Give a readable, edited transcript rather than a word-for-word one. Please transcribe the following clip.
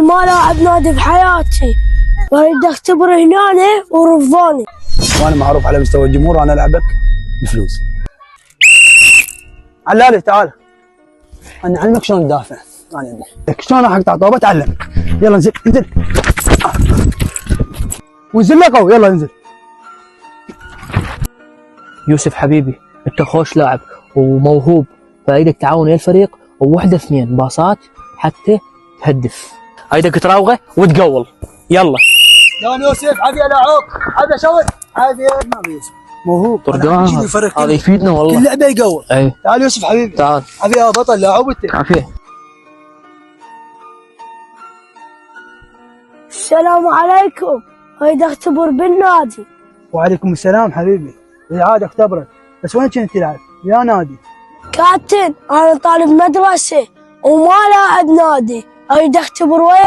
ما لاعب نادي بحياتي، واريد اختبر هنا ورفضوني. وانا معروف على مستوى الجمهور، انا العبك بفلوس. علالي تعال، انا اعلمك شلون تدافع. انا لك شلون راح اقطع طوبه، تعلمك. يلا انزل انزل وانزل لك، يلا انزل. يوسف حبيبي، انت خوش لاعب وموهوب، فايدك تعاون ويا الفريق ووحده اثنين باصات حتى تهدف. ايدك تراوغه وتقول. يلا دوام يوسف، عافيه لاعوك، عافيه شوت، عافيه. ما ابي يوسف موهوب، طردان هذا يفيدنا والله، كل لعبه يقول. اي تعال يوسف حبيبي، تعال. عافيه يا بطل لاعب انت. عافيه. السلام عليكم، اريد اختبر بالنادي. وعليكم السلام حبيبي، عاد اختبرك، بس وين كنت تلعب؟ يا نادي؟ كابتن انا طالب مدرسه وما لاعب نادي، اريد اختبر ويا